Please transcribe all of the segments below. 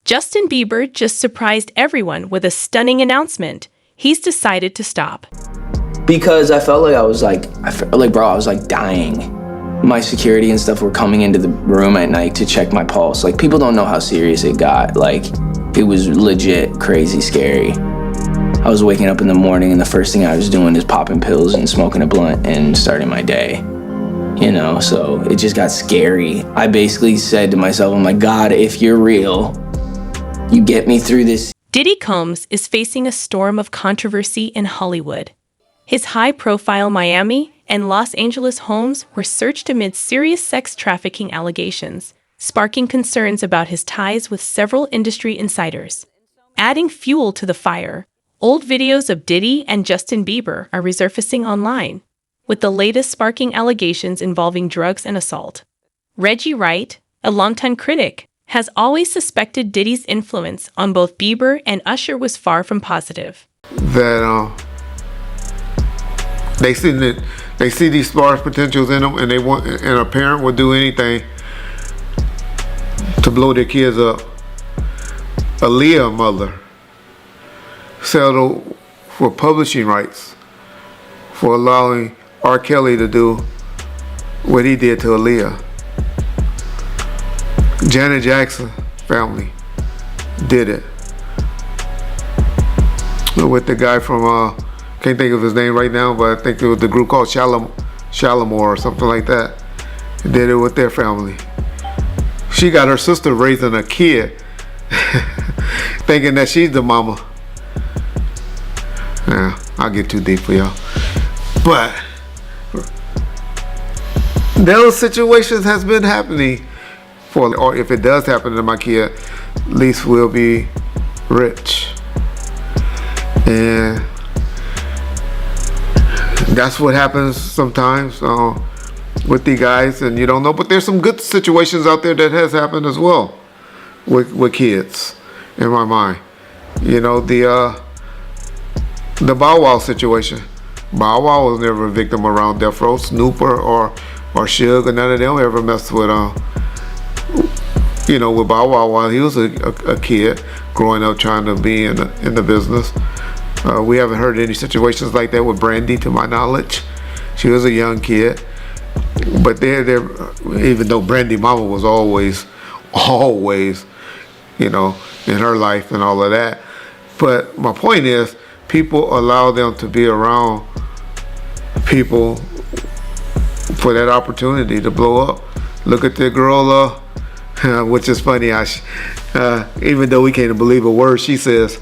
Justin Bieber just surprised everyone with a stunning announcement. He's decided to stop. Because I felt like I was dying. My security and stuff were coming into the room at night to check my pulse. Like, people don't know how serious it got. Like, it was legit crazy scary. I was waking up in the morning and the first thing I was doing is popping pills and smoking a blunt and starting my day. You know, so it just got scary. I basically said to myself, I'm like, God, if you're real, you get me through this. Diddy Combs is facing a storm of controversy in Hollywood. His high-profile Miami and Los Angeles homes were searched amid serious sex trafficking allegations, sparking concerns about his ties with several industry insiders. Adding fuel to the fire, old videos of Diddy and Justin Bieber are resurfacing online, with the latest sparking allegations involving drugs and assault. Reggie Wright, a longtime critic, has always suspected Diddy's influence on both Bieber and Usher was far from positive. That they see these sparse potentials in them, and and a parent will do anything to blow their kids up. Aaliyah mother settled for publishing rights for allowing R. Kelly to do what he did to Aaliyah. Janet Jackson family did it with the guy from can't think of his name right now, but I think it was the group called Shalamore or something like that. Did it with their family. She got her sister raising a kid thinking that she's the mama. Yeah, I'll get too deep for y'all. But those situations has been happening or if it does happen to my kid, at least we'll be rich. And that's what happens sometimes with the guys, and you don't know. But there's some good situations out there that has happened as well with kids, in my mind. You know, the Bow Wow situation. Bow Wow was never a victim around Death Row. Snoop or Suge, or none of them ever messed with with Bow Wow while he was a kid growing up trying to be in the business. We haven't heard any situations like that with Brandy, to my knowledge. She was a young kid, but even though Brandy mama was always, in her life and all of that. But my point is, people allow them to be around people for that opportunity to blow up. Look at the girl, which is funny. Even though we can't believe a word she says.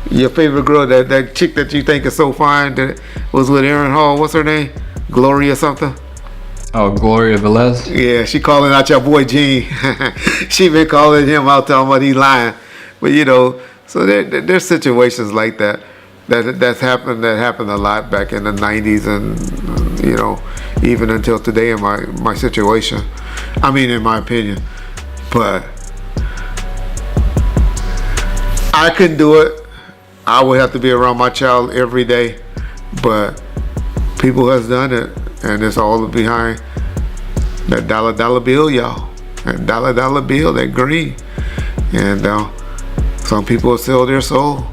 Your favorite girl, that chick that you think is so fine, that was with Aaron Hall. What's her name? Gloria something? Oh, Gloria Velez? Yeah, she calling out your boy Gene. She been calling him out, talking about he lying. But so there's situations like that happened a lot back in the 90s, and even until today in my situation. I mean, in my opinion. But I couldn't do it. I would have to be around my child every day. But people has done it, and it's all behind that dollar bill, y'all. That dollar bill, that green. And some people sell their soul.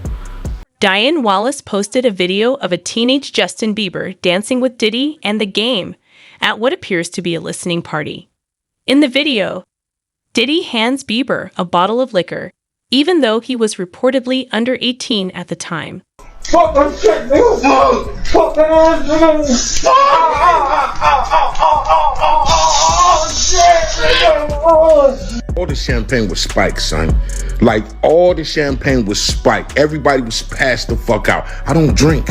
Diane Wallace posted a video of a teenage Justin Bieber dancing with Diddy and The Game at what appears to be a listening party. In the video, Diddy hands Bieber a bottle of liquor, even though he was reportedly under 18 at the time. Fuck that shit, nigga! Fuck that ass, nigga! All the champagne was spiked, son. Like, all the champagne was spiked. Everybody was passed the fuck out. I don't drink,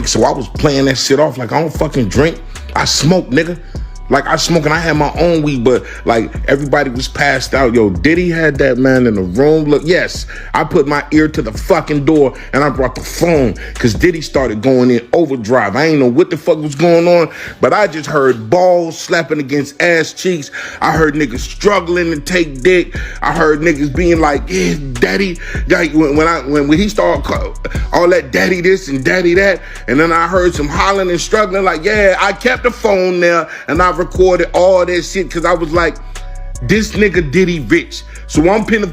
so I was playing that shit off like I don't fucking drink. I smoke, nigga. Like, I smoke and I had my own weed, but like everybody was passed out. Yo, Diddy had that man in the room. Look, yes, I put my ear to the fucking door and I brought the phone because Diddy started going in overdrive. I ain't know what the fuck was going on, but I just heard balls slapping against ass cheeks. I heard niggas struggling to take dick. I heard niggas being like, yeah, daddy. Like, when he started all that daddy this and daddy that, and then I heard some hollering and struggling like, yeah, I kept the phone there and I recorded all that shit because I was like, This nigga Diddy rich. So I'm finna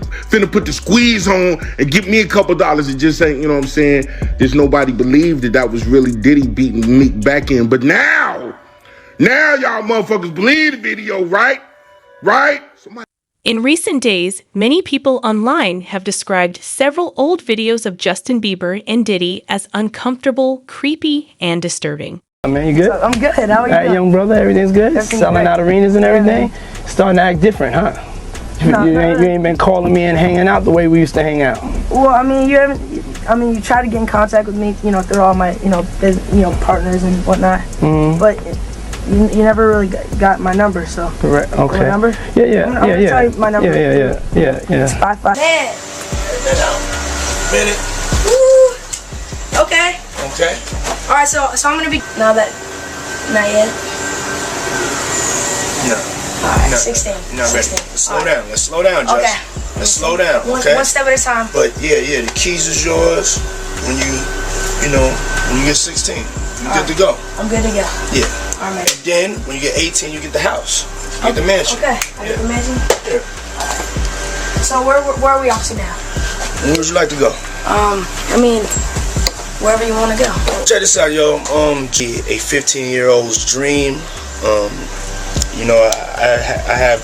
put the squeeze on and get me a couple dollars. It just ain't, you know what I'm saying? There's nobody believed that was really Diddy beating Meek back in. But now y'all motherfuckers believe the video, right? Right? In recent days, many people online have described several old videos of Justin Bieber and Diddy as uncomfortable, creepy, and disturbing. Man, you good? I'm good. How are you? All right, young brother, everything's good? Everything's Selling great. out arenas and everything? Starting to act different, huh? You ain't been calling me and hanging out the way we used to hang out. Well, I mean, you try to get in contact with me, through all my, partners and whatnot. Mm-hmm. But you never really got my number, so. Right. Okay. My number? Yeah. I'm gonna tell you my number. Yeah. It's 55. Man. Minute. Woo. Okay. Okay. All right, so I'm gonna be not yet. No. All right, 16. No, 16. Let's slow down, Josh. Okay. Let's slow down. One step at a time. But yeah, the keys is yours when you get 16. You good to go. I'm good to go. Yeah. All right. And then when you get 18, you get the house. You get the mansion. Okay. I get the mansion. Yeah. All right. So where are we off to now? Where would you like to go? Wherever you want to go. Check this out, yo. A 15-year-old's dream. I have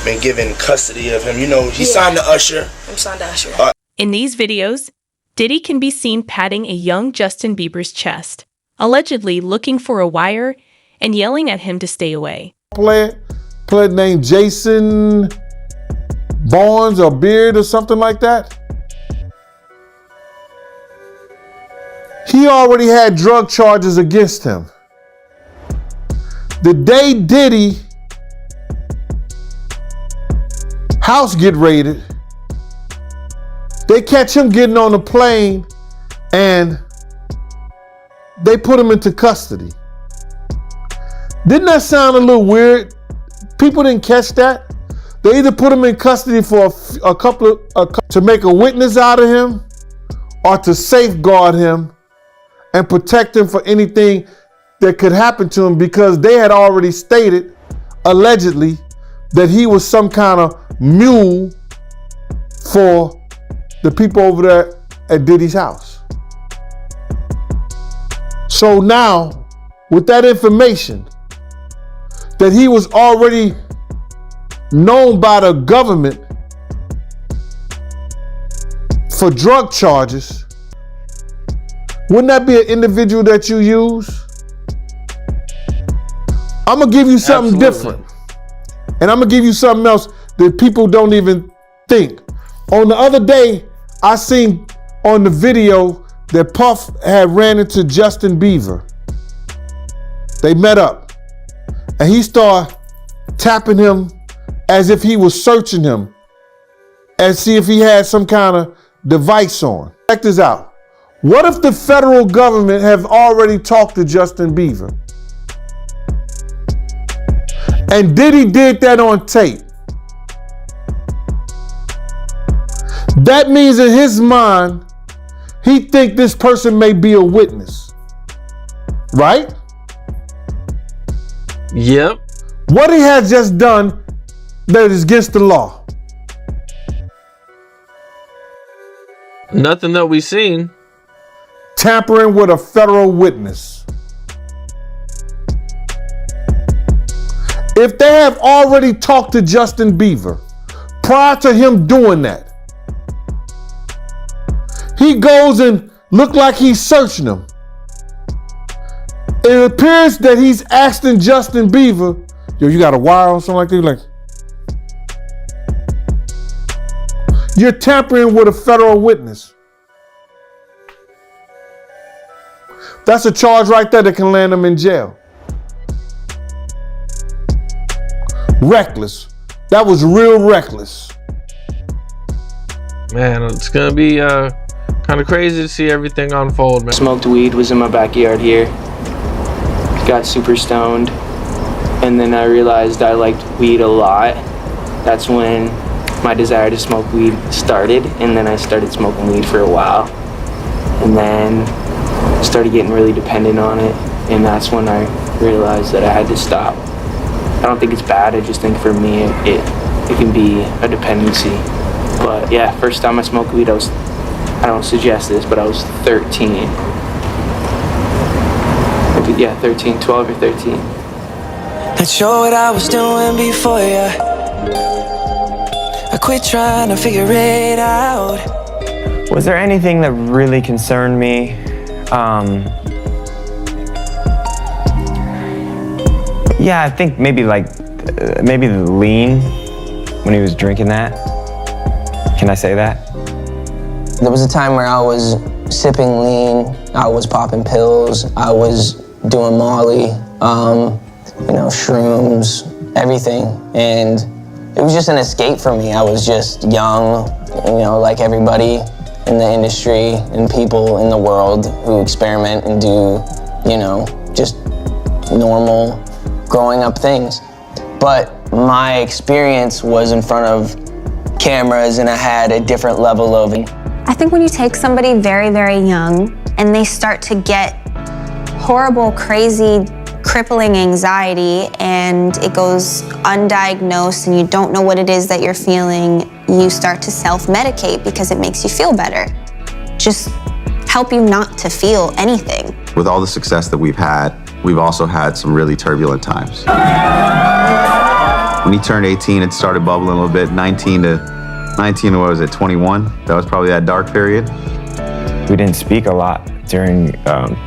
been given custody of him. He signed to Usher. I'm signed to Usher. In these videos, Diddy can be seen patting a young Justin Bieber's chest, allegedly looking for a wire and yelling at him to stay away. Player named Jason Barnes or Beard or something like that. He already had drug charges against him. The day Diddy house get raided, they catch him getting on a plane and they put him into custody. Didn't that sound a little weird? People didn't catch that. They either put him in custody for to make a witness out of him or to safeguard him and protect him for anything that could happen to him, because they had already stated, allegedly, that he was some kind of mule for the people over there at Diddy's house. So now, with that information, that he was already known by the government for drug charges, wouldn't that be an individual that you use? I'm gonna give you something different. And I'm gonna give you something else that people don't even think. On the other day, I seen on the video that Puff had ran into Justin Bieber. They met up and he started tapping him as if he was searching him and see if he had some kind of device on. Check this out. What if the federal government have already talked to Justin Bieber? And Diddy did that on tape. That means in his mind, he think this person may be a witness. Right? Yep. What he has just done that is against the law? Nothing that we've seen. Tampering with a federal witness. If they have already talked to Justin Bieber prior to him doing that, he goes and look like he's searching him. It appears that he's asking Justin Bieber, yo, you got a wire or something like that? Like, you're tampering with a federal witness. That's a charge right there that can land him in jail. Reckless. That was real reckless. Man, it's gonna be kind of crazy to see everything unfold, man. Smoked weed, was in my backyard here. Got super stoned. And then I realized I liked weed a lot. That's when my desire to smoke weed started. And then I started smoking weed for a while. And then started getting really dependent on it. And that's when I realized that I had to stop. I don't think it's bad. I just think for me, it it can be a dependency. But yeah, first time I smoked weed, I don't suggest this, but I was 13. Yeah, 13, 12 or 13. Not sure what I was doing before ya. I quit trying to figure it out. Was there anything that really concerned me? Yeah, I think maybe the lean when he was drinking that. Can I say that? There was a time where I was sipping lean, I was popping pills, I was doing Molly, shrooms, everything. And it was just an escape for me. I was just young, like everybody in the industry and people in the world who experiment and do, just normal growing up things. But my experience was in front of cameras and I had a different level of... I think when you take somebody very, very young and they start to get horrible, crazy, crippling anxiety and it goes undiagnosed and you don't know what it is that you're feeling, you start to self-medicate because it makes you feel better. Just help you not to feel anything. With all the success that we've had, we've also had some really turbulent times. When he turned 18, it started bubbling a little bit. 19 to 21? That was probably that dark period. We didn't speak a lot during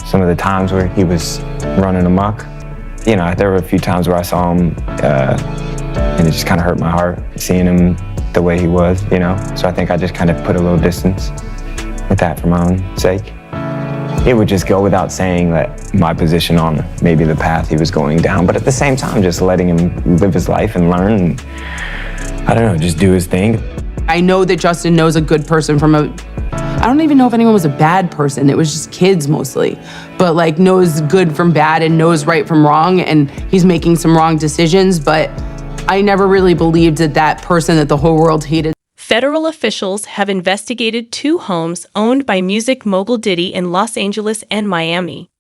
some of the times where he was running amok. There were a few times where I saw him and it just kind of hurt my heart seeing him the way he was, So I think I just kind of put a little distance with that for my own sake. It would just go without saying that my position on maybe the path he was going down, but at the same time, just letting him live his life and learn and, I don't know, just do his thing. I know that Justin knows a good person from I don't even know if anyone was a bad person. It was just kids mostly, but knows good from bad and knows right from wrong. And he's making some wrong decisions, but I never really believed that person that the whole world hated. Federal officials have investigated 2 homes owned by music mogul Diddy in Los Angeles and Miami.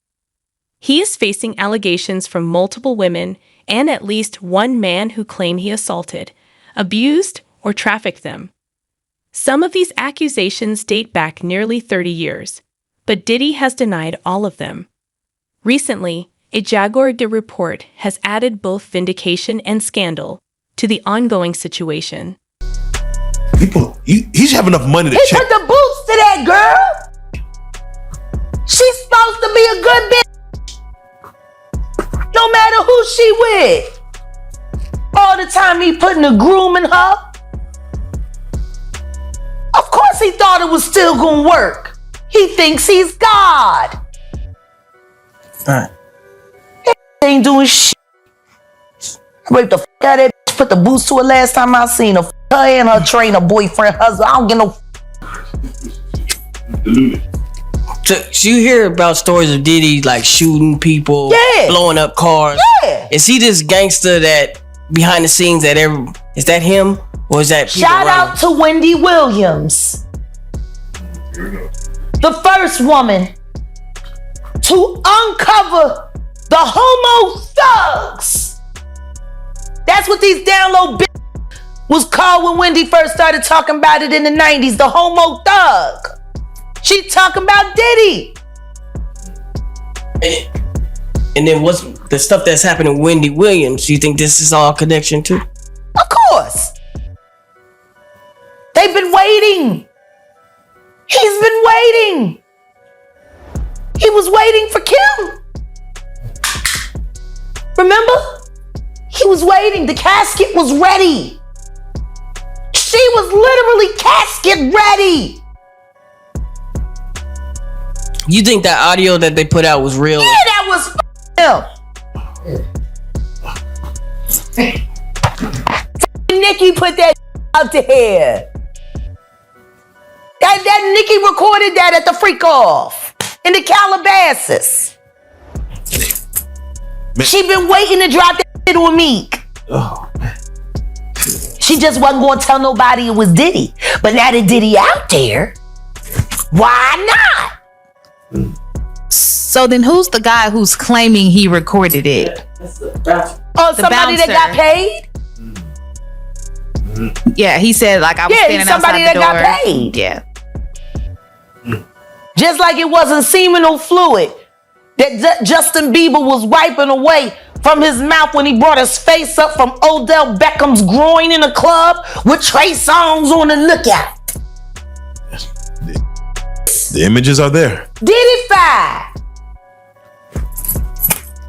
He is facing allegations from multiple women and at least one man who claim he assaulted, abused, or trafficked them. Some of these accusations date back nearly 30 years, but Diddy has denied all of them. Recently, a Jaguar de report has added both vindication and scandal to the ongoing situation. He's have enough money to check. He put the boots to that girl. She's supposed to be a good bitch. No matter who she with. All the time he putting the groom in her. Of course he thought it was still gonna work. He thinks he's God. He ain't doing shit. I raped the fuck out of that bitch, put the boots to her last time I seen her. Her and her trainer, boyfriend, husband. I don't get no. So you hear about stories of Diddy shooting people, blowing up cars. Yeah. Is he this gangster that behind the scenes that is that him or is that people Shout running? out to Wendy Williams, the first woman to uncover the homo thugs. That's what these down low bitches was called when Wendy first started talking about it in the 90s, the homo thug. She talking about Diddy. And then what's the stuff that's happening with Wendy Williams? Do you think this is all connection too? Of course. They've been waiting. He's been waiting. He was waiting for Kim. Remember? He was waiting. The casket was ready. She was literally casket ready. You think that audio that they put out was real? Yeah, that was him. Nikki put that out there. That Nikki recorded that at the freak off in the Calabasas. She been waiting to drop that shit on Meek. Oh, man. She just wasn't going to tell nobody it was Diddy. But now that Diddy out there, why not? So then who's the guy who's claiming he recorded it? Oh, somebody that got paid? Yeah, he said like I was standing somebody outside the door. that got paid. Yeah. Just like it wasn't seminal fluid that Justin Bieber was wiping away from his mouth when he brought his face up from Odell Beckham's groin in a club with Trey Songz on the lookout. The images are there. Diddy 5.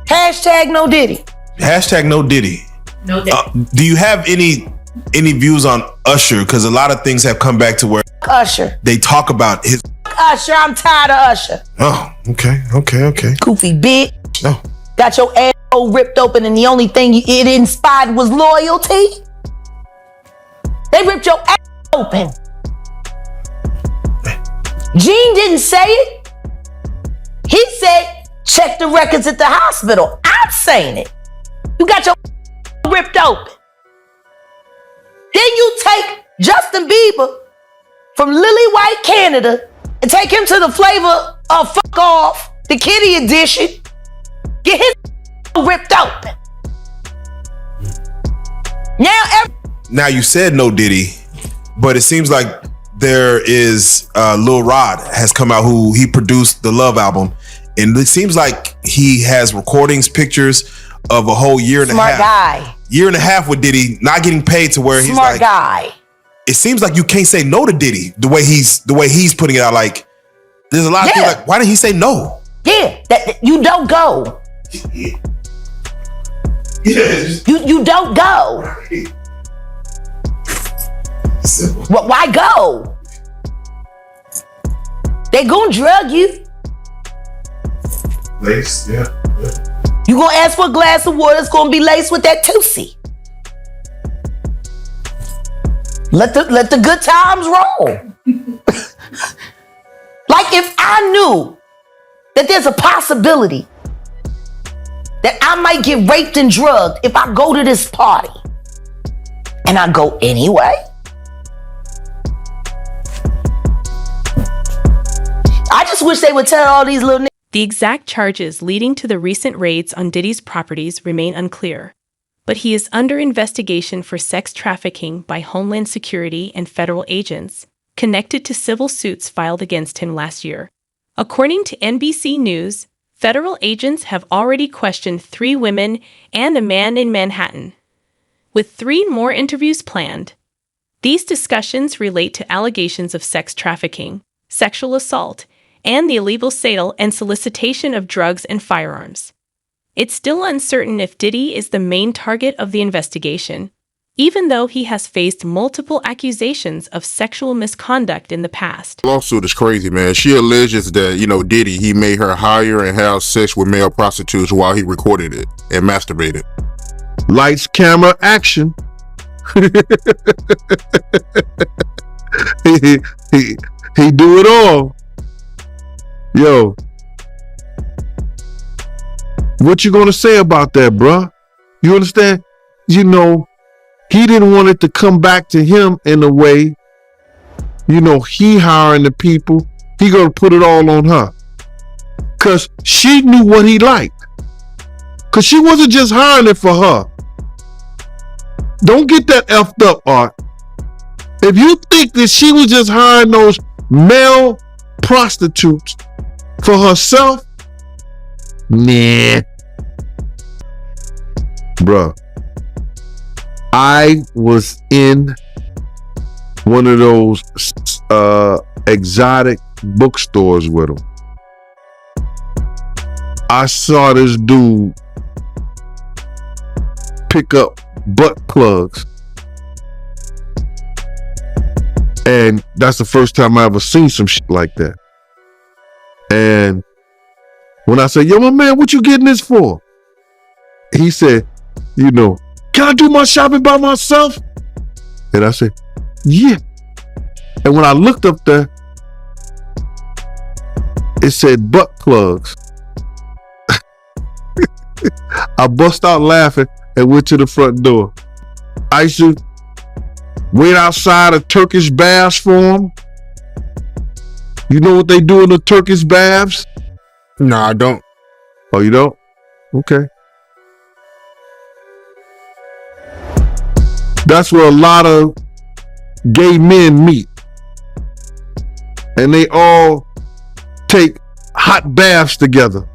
Hashtag no Diddy. Hashtag no Diddy. No Diddy. Do you have any views on Usher? Because a lot of things have come back to where Usher. they talk about his. Usher, I'm tired of Usher. Oh, okay. Goofy bitch. No. Got your asshole ripped open and the only thing it inspired was loyalty? They ripped your ass open. Gene didn't say it. He said, check the records at the hospital. I'm saying it. You got your ripped open. Then you take Justin Bieber from Lily White, Canada, and take him to the flavor of Fuck Off, the kiddie edition. Get his ripped open. Now you said no Diddy, but it seems like there is Lil Rod has come out who he produced the Love album, and it seems like he has recordings, pictures of a whole year and a half. Year and a half with Diddy, not getting paid to where he's Smart like. guy. It seems like you can't say no to Diddy the way he's putting it out. Like there's a lot of things like, why didn't he say no? Yeah, that you don't go. You don't go. Why go? They gonna drug you. Lace, yeah. You gonna ask for a glass of water, it's gonna be laced with that Tootsie. Let the good times roll. Like if I knew that there's a possibility that I might get raped and drugged if I go to this party, and I go anyway, I just wish they would tell all these little niggas. The exact charges leading to the recent raids on Diddy's properties remain unclear, but he is under investigation for sex trafficking by Homeland Security and federal agents connected to civil suits filed against him last year. According to NBC News, federal agents have already questioned 3 women and a man in Manhattan, with 3 more interviews planned. These discussions relate to allegations of sex trafficking, sexual assault, and the illegal sale and solicitation of drugs and firearms. It's still uncertain if Diddy is the main target of the investigation, even though he has faced multiple accusations of sexual misconduct in the past. Lawsuit is crazy, man. She alleges that, Diddy, he made her hire and have sex with male prostitutes while he recorded it and masturbated. Lights, camera, action. he do it all. Yo, what you gonna say about that, bruh? You understand? He didn't want it to come back to him in a way, he hiring the people. He gonna put it all on her. Cause she knew what he liked. Cause she wasn't just hiring it for her. Don't get that effed up, Art. If you think that she was just hiring those male prostitutes for herself, nah. Bruh, I was in one of those exotic bookstores with him. I saw this dude pick up butt plugs. And that's the first time I ever seen some shit like that. And when I said, yo, my man, what you getting this for? He said, can I do my shopping by myself? And I said, yeah. And when I looked up there, it said butt plugs. I bust out laughing and went to the front door. I used to wait outside of Turkish baths for him. You know what they do in the Turkish baths? No, I don't. Oh, you don't? Okay. That's where a lot of gay men meet. And they all take hot baths together.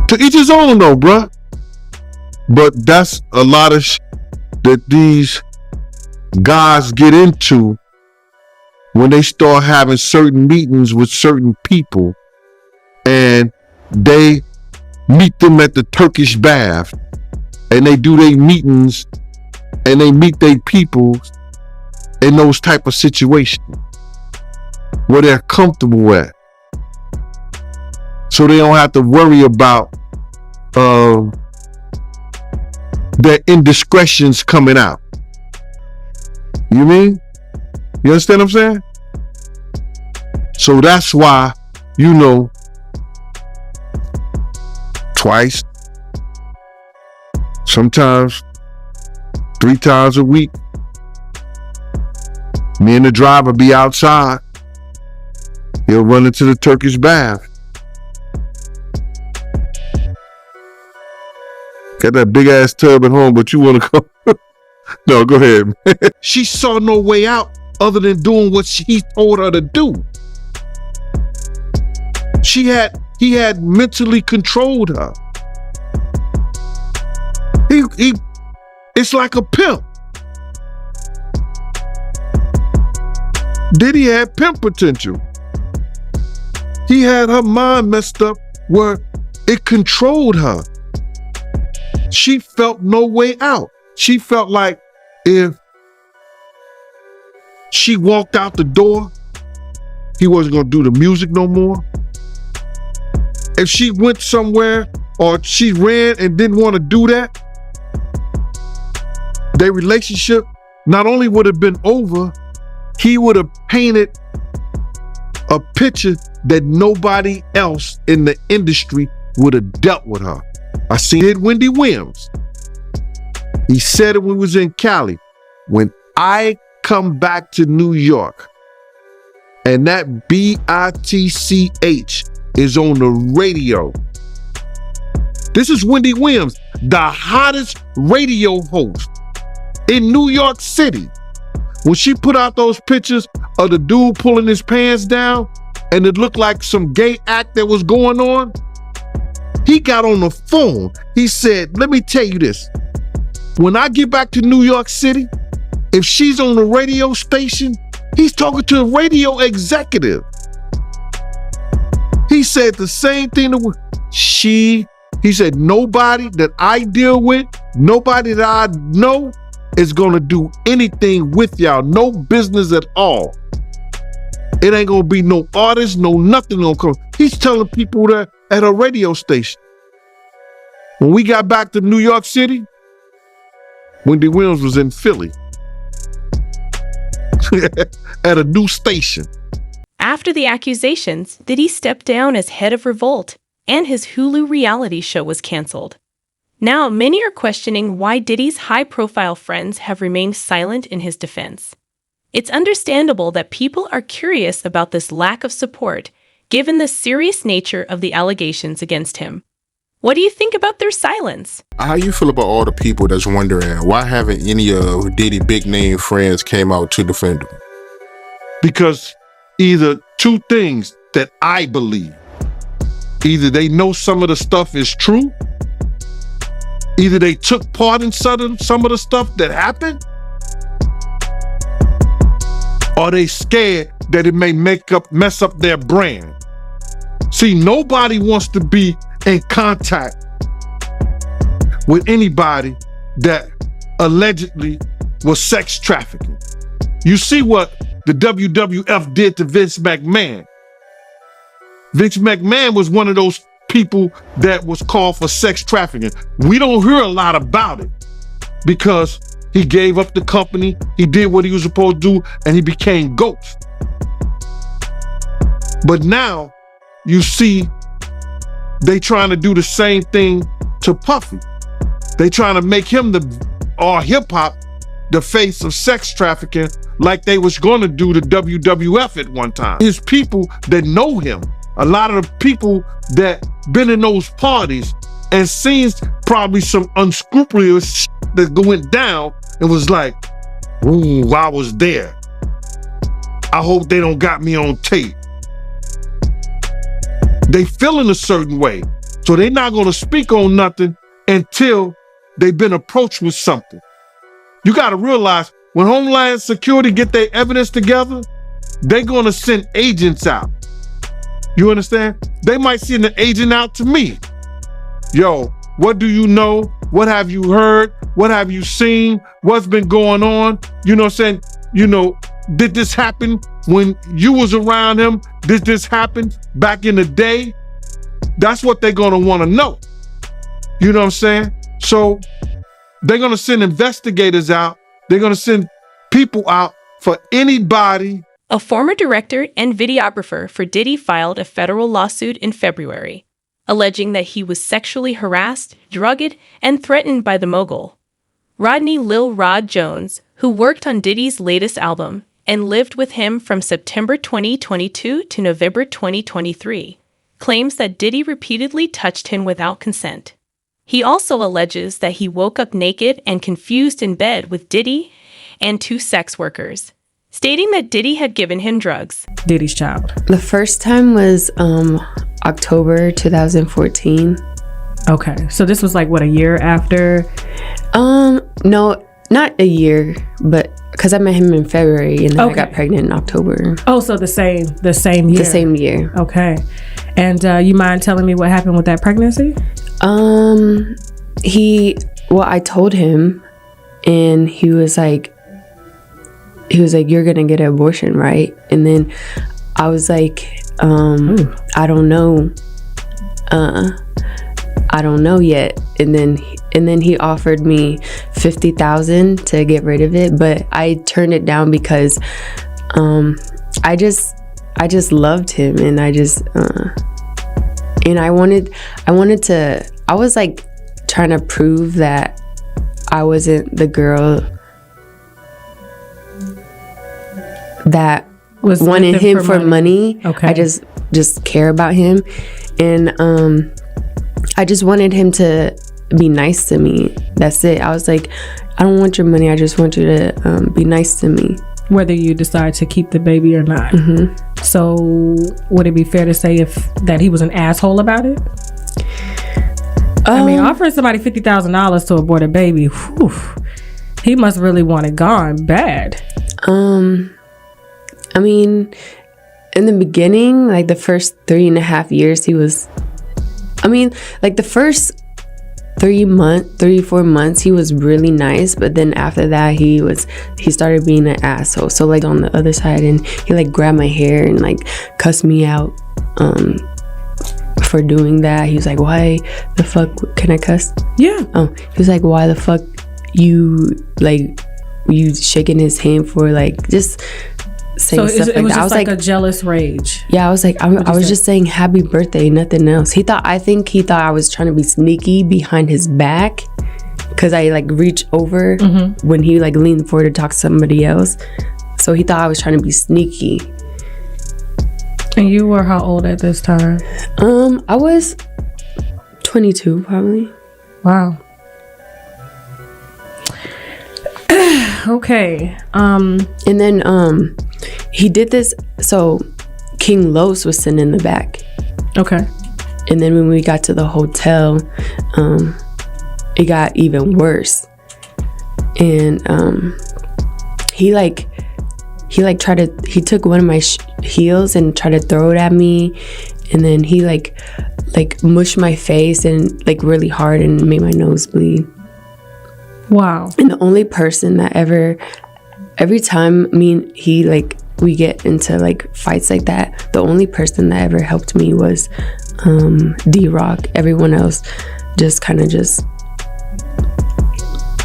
To each his own though, bruh. But that's a lot of that these guys get into when they start having certain meetings with certain people and they meet them at the Turkish bath and they do their meetings and they meet their people in those type of situations where they're comfortable at. So they don't have to worry about their indiscretions coming out. You mean? You understand what I'm saying? So that's why, you know, twice, sometimes 3 times a week, me and the driver be outside. He'll run into the Turkish bath. Got that big ass tub at home, but you want to go? No, go ahead. She saw no way out other than doing what he told her to do. He had mentally controlled her. It's like a pimp. Diddy had pimp potential. He had her mind messed up where it controlled her. She felt no way out. She felt like if she walked out the door, he wasn't gonna do the music no more. If she went somewhere or she ran and didn't want to do that, their relationship not only would have been over, he would have painted a picture that nobody else in the industry would have dealt with her. I seen it Wendy Williams. He said it when we was in Cali. When I come back to New York and that BITCH is on the radio. This is Wendy Williams, the hottest radio host in New York City. When she put out those pictures of the dude pulling his pants down and it looked like some gay act that was going on, he got on the phone. He said, let me tell you this. When I get back to New York City, if she's on the radio station, he's talking to a radio executive. He said the same thing to he said, nobody that I deal with, nobody that I know is gonna do anything with y'all, no business at all. It ain't gonna be no artist, no nothing gonna come. He's telling people that at a radio station. When we got back to New York City, Wendy Williams was in Philly at a new station. After the accusations, Diddy stepped down as head of Revolt, and his Hulu reality show was canceled. Now, many are questioning why Diddy's high-profile friends have remained silent in his defense. It's understandable that people are curious about this lack of support, given the serious nature of the allegations against him. What do you think about their silence? How you feel about all the people that's wondering why haven't any of Diddy big name friends came out to defend him? Because either two things that I believe. Either they know some of the stuff is true, either they took part in some of the stuff that happened, or they scared that it may mess up their brand. See, nobody wants to be in contact with anybody that allegedly was sex trafficking. You see what the WWF did to Vince McMahon. Vince McMahon was one of those people that was called for sex trafficking. We don't hear a lot about it because he gave up the company, he did what he was supposed to do, and he became Ghost. But now you see they trying to do the same thing to Puffy. They trying to make him or hip hop the face of sex trafficking like they was gonna do to WWF at one time. His people that know him, a lot of the people that been in those parties and seen probably some unscrupulous shit that went down and was like, ooh, I was there. I hope they don't got me on tape. They feeling a certain way. So they're not gonna speak on nothing until they've been approached with something. You gotta realize when Homeland Security get their evidence together, they're gonna send agents out. You understand? They might send an agent out to me. Yo, what do you know? What have you heard? What have you seen? What's been going on? You know what I'm saying? You know, did this happen when you was around him? Did this happen back in the day? That's what they're gonna wanna know. You know what I'm saying? So they're gonna send investigators out. They're gonna send people out for anybody. A former director and videographer for Diddy filed a federal lawsuit in February, alleging that he was sexually harassed, drugged, and threatened by the mogul. Rodney Lil Rod Jones, who worked on Diddy's latest album and lived with him from September 2022 to November 2023, claims that Diddy repeatedly touched him without consent. He also alleges that he woke up naked and confused in bed with Diddy and 2 sex workers, stating that Diddy had given him drugs. Diddy's child. The first time was October 2014. Okay, so this was like what, a year after? No, not a year, but because I met him in February and then I got pregnant in October. Oh, so the same year. The same year. Okay, and you mind telling me what happened with that pregnancy? I told him, and he was like, you're gonna get an abortion, right? And then I was like, I don't know. I don't know yet. And then he offered me $50,000 to get rid of it, but I turned it down because I just loved him, and I was like trying to prove that I wasn't the girl that was wanted him for money. Okay. I just care about him, and I just wanted him to be nice to me. That's it. I was like, I don't want your money. I just want you to be nice to me. Whether you decide to keep the baby or not. Mm-hmm. So would it be fair to say that he was an asshole about it? I mean, offering somebody $50,000 to abort a baby, whew, he must really want it gone bad. I mean, in the beginning, like the first 3.5 years, he was, like the first 3-4 months, he was really nice. But then after that, he started being an asshole. So like on the other side, and he like grabbed my hair and like cussed me out for doing that. He was like, why the fuck, can I cuss? Yeah. He was like, why the fuck you shaking his hand for, like, just saying stuff like that. It was just like a jealous rage. Yeah, I was like, I was just saying happy birthday, nothing else. I think he thought I was trying to be sneaky behind his back, because I like reached over when he like leaned forward to talk to somebody else. So he thought I was trying to be sneaky. And you were how old at this time? I was 22 probably. Wow. Okay. And then he did this, so King Los was sitting in the back. Okay. And then when we got to the hotel, it got even worse. And he took one of my heels and tried to throw it at me, and then he like mushed my face and like really hard and made my nose bleed. Wow. And the only person that every time we get into like fights like that, the only person that ever helped me was D-Rock. Everyone else just kind of just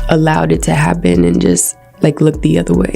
allowed it to happen and just like looked the other way.